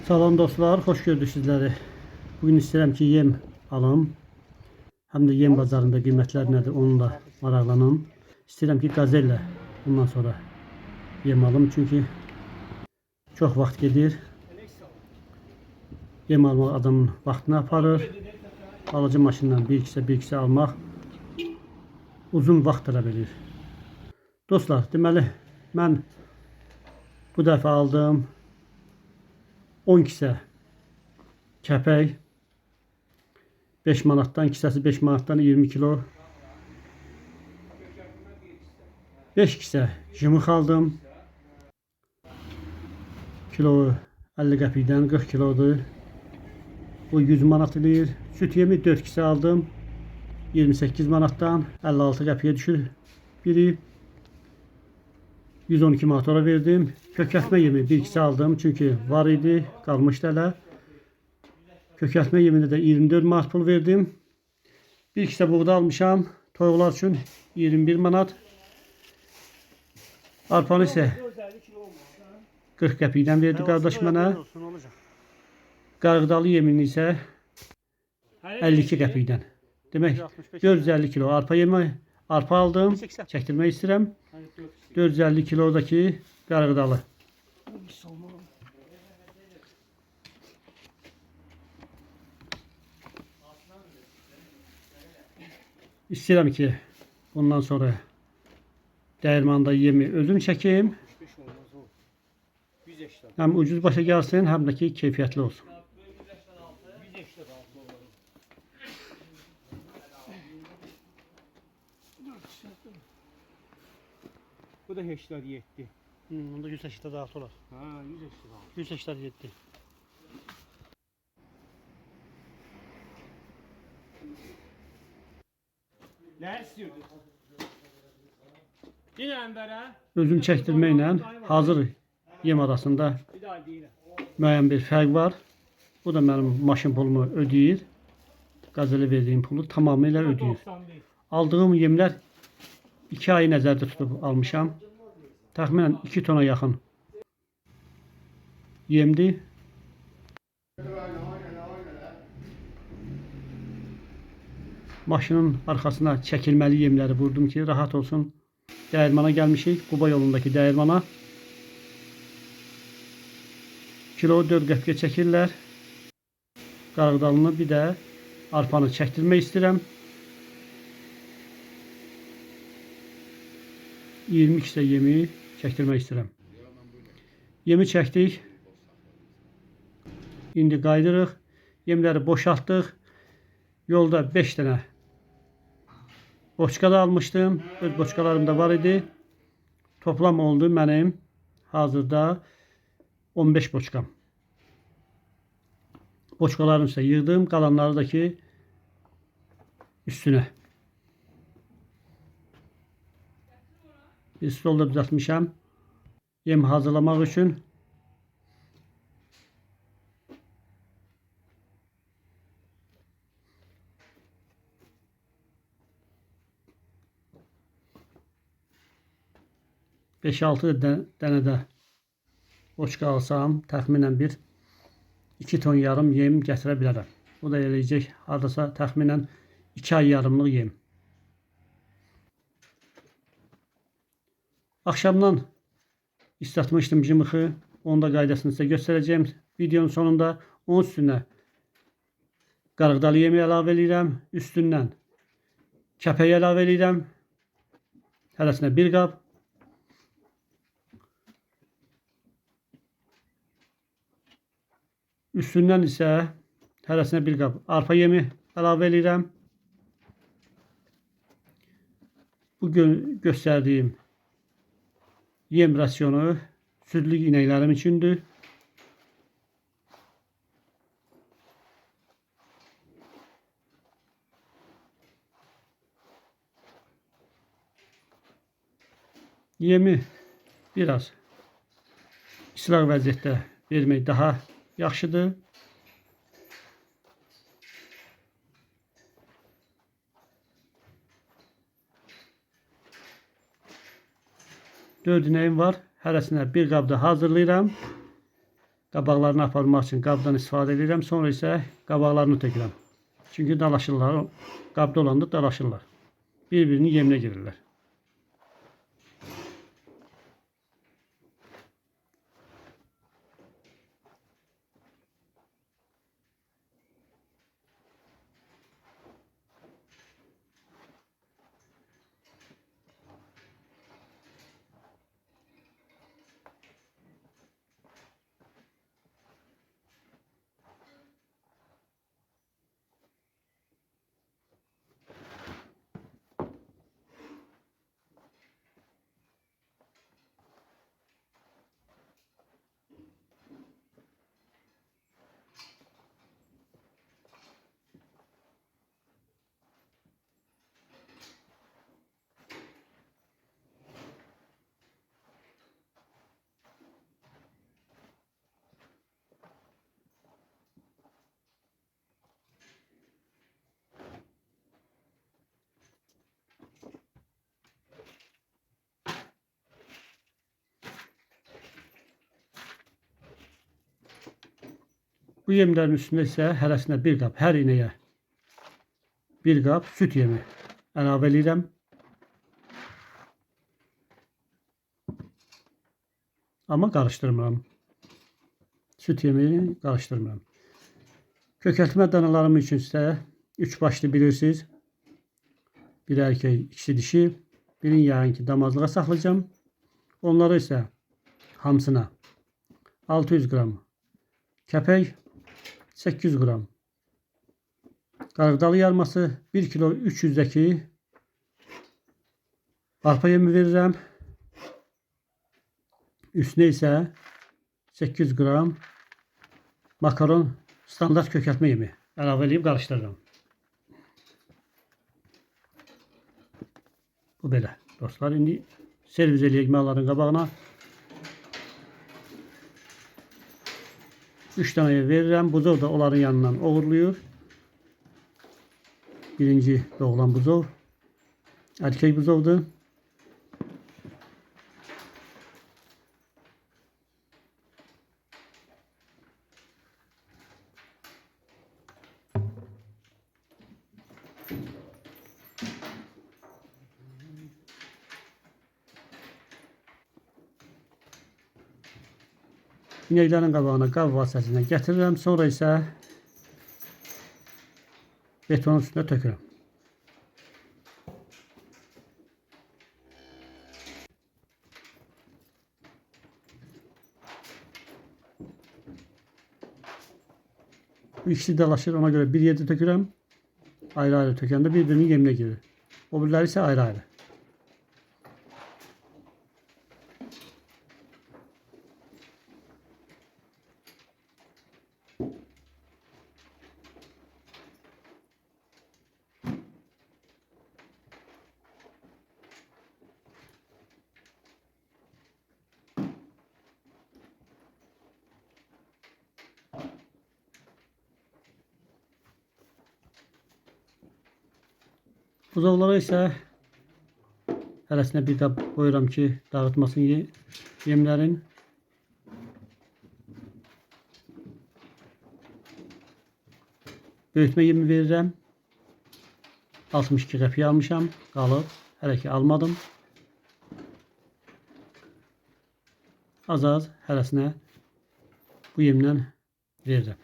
Salam dostlar, xoş gördük sizləri. Bugün istəyirəm ki, yem alım. Həm də yem bazarında qiymətlər nədir, onunla maraqlanım. İstəyirəm ki, qazellə bundan sonra yem alım. Çünki çox vaxt gedir. Yem almaq adamın vaxtını aparır. Alıcı maşından bir kisə almaq uzun vaxt tələb edir. Dostlar, deməli, mən bu dəfə aldım 10 kisə kəpək, 5 manatdan, kisəsi 5 manatdan 20 kilo. 5 kisə jımıq aldım. Kiloyu 50 qəpikdən 40 kilodur. Bu 100 manat edir. Süt yemi 4 kisə aldım. 28 manatdan 56 qəpiyə düşür biri. 112 manat ora verdim. Kökəltmə yemi 1 kisə aldım. Çünki var idi, qalmışdı hələ. Kökəltmə yemində də 24 manat pul verdim. Bir kisə buğda almışam. Toyuqlar üçün 21 manat. Arpanı isə 40 qəpikdən verdi qardaş mənə. Qarğıdalı yemini isə 52 qəpikdən. Demək 450 kilo arpa yemi, arpa aldım. Çəkdirmək istəyirəm. 450 kilodakı qarğıdalı. İstəyirəm ki, bundan sonra dəyirmanda yemi özüm çəkim. Həm ucuz başa gəlsin, həm də ki, keyfiyyətli olsun. Bu da 87. Onda 186 olar. Ha, 186. 187. Ne istiyordu? Yine Enver'e. Özüm çəkdirməklə hazır yem arasında Bir daha değil. müəyyən bir fərq var. Bu da mənim maşın pulumu ödəyir. Qazelə verdiyim pulu tamamilə ödəyir. 91. Aldığım yemlər 2 ayı nəzərdə tutub almışam. Təxminən 2 tona yaxın yemdir. Maşının arxasına çəkilməli yemləri vurdum ki, rahat olsun. Dəyirmana gəlmişik, Quba yolundakı dəyirmana. Kilo 4 qəpiyə çəkirlər. Qarğıdalını bir də arpanı çəkdirmək istəyirəm. 20 kisə yemi çəkdirmək istəyirəm. Yemi çəkdik. İndi qaydırıq. Yemləri boşaltdıq. Yolda 5 dənə boçka da almışdım. Öz boçkalarım da var idi. Toplam oldu mənim hazırda 15 boçkam. Boçkalarını isə yığdım. Qalanları da ki üstünə. Bir stolda düzəltmişəm. Yem hazırlamaq üçün. Beş-altı dənə də boçka alsam, təxminən 2 ton yarım yem gətirə bilərəm. Bu da eləyəcək hardasa təxminən 2 ay yarımlıq yem. Axşamdan islatmışdım jımıxı. Onun da qaydasını sizə göstərəcəyim videonun sonunda. Onun üstünə qarğıdalı yemi əlavə edirəm. Üstündən kəpəyi əlavə edirəm. Hərəsinə bir qab. Üstündən isə hərəsinə bir qab arpa yemi əlavə edirəm. Bu göstərdiyim yem rasyonu südlü inəklərim üçündür. Yemi biraz islaq vəziyyətdə vermək daha yaxşıdır. Dörd inəyim var. Hərəsinə bir qabda hazırlayıram. Qabaqlarını aparmaq üçün qabdan istifadə edirəm. Sonra isə qabaqlarını tökürəm. Çünki dalaşırlar. Qabda olanda dalaşırlar. Bir-birini yeminə girirlər. Bu yemlərin üstündə isə hərəsinə bir qab, hər inəyə bir qab süt yemi əlavə edirəm. Amma qarışdırmıram. Süt yemini qarışdırmıram. Kökəltmə danalarım üçün isə 3 başlı bilirsiniz. Bir erkek, ikisi dişi. Birini yarınki damazlığa saxlayacağım. Onları isə hamısına 600 qram kəpək, 800 qram qarğıdalı yarması, 1 kilo 300'dəki arpa yemi verirəm. Üstünə isə 800 qram makaron standart kökəltmə yemi əlavə edib qarışdırıram. Bu belə dostlar. İndi servis eləyək malların qabağına. 3 dənəyə verirəm. Buzov da onların yanından uğurluyur. Birinci doğulan buzov erkek buzovdur. İnəklərin qabağına qab vasitəsilə gətirirəm. Sonra isə betonun üstünə tökürəm. Bu ikisi dalaşır. Ona görə bir yerdə tökürəm. Ayrı-ayrı tökəndə bir-birinin yeminə girir. O biriləri isə ayrı-ayrı. Buzovlara isə hərəsinə bir qab qoyuram ki, dağıtmasın yemlərin. Böyütmə yemi verirəm. 62 qəpiyə almışam. Qalıb. Hələ ki almadım. Az-az hərəsinə bu yemdən verirəm.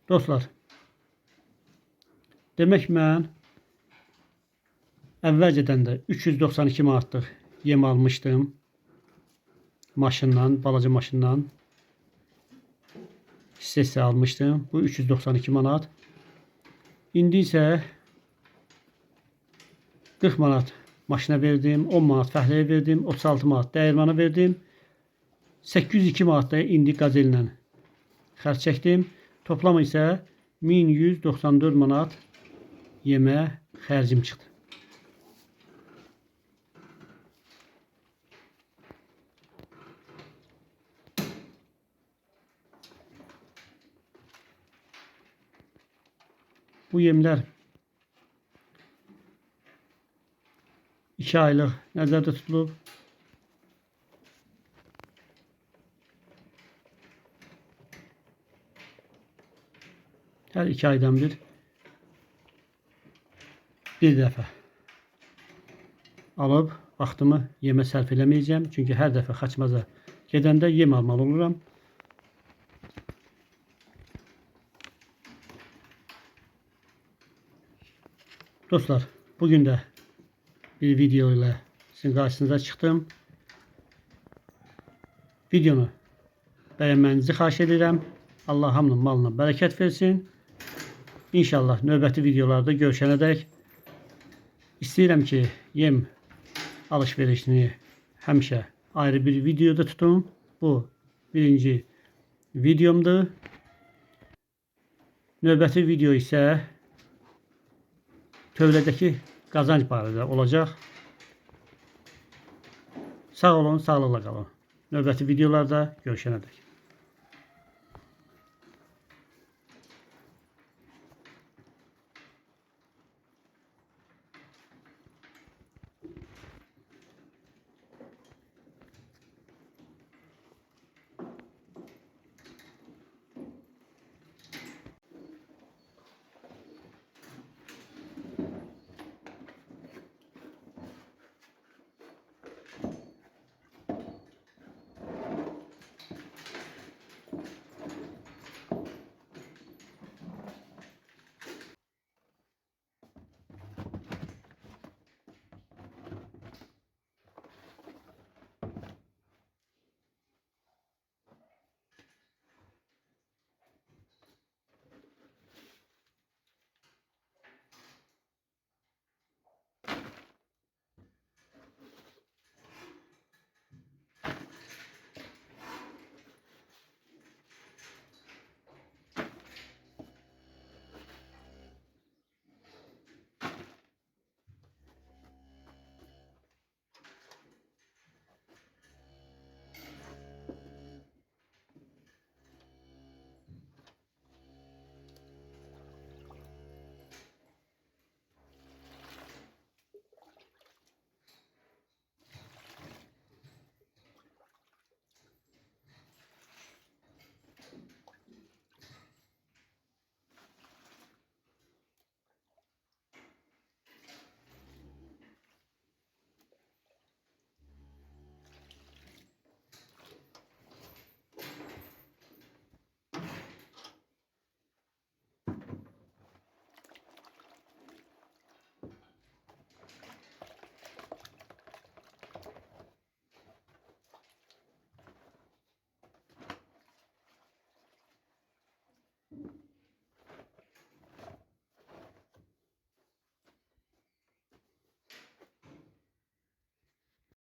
Dostlar, demək mən əvvəlcədən də 392 manatlıq yem almışdım maşından, balaca maşından hissə almışdım. Bu 392 manat. İndi isə 40 manat maşına verdim, 10 manat fəhləyə verdim, 36 manat dəyirmana verdim. 802 manat da indi qazellə xərc çəkdim. Toplam isə 1194 manat yemə xərcim çıxdı. Bu yemlər 2 aylıq nəzərdə tutulub. Her 2 aydan bir dəfə alıb vaxtımı yemə sərf eləməyəcəm. Çünki hər dəfə xaçmaza gedəndə yem almalı oluram. Dostlar, bugün də bir video ilə sizin qarşınıza çıxdım. Videonu bəyənmənizi xahiş edirəm. Allah hamının malına bərəkət versin. İnşallah növbəti videolarda görüşənədək istəyirəm ki, yem alışverişini həmişə ayrı bir videoda tutum. Bu birinci videomdur. Növbəti video isə tövlədəki qazanc barədə olacaq. Sağ olun, sağlıqla qalın. Növbəti videolarda görüşənədək.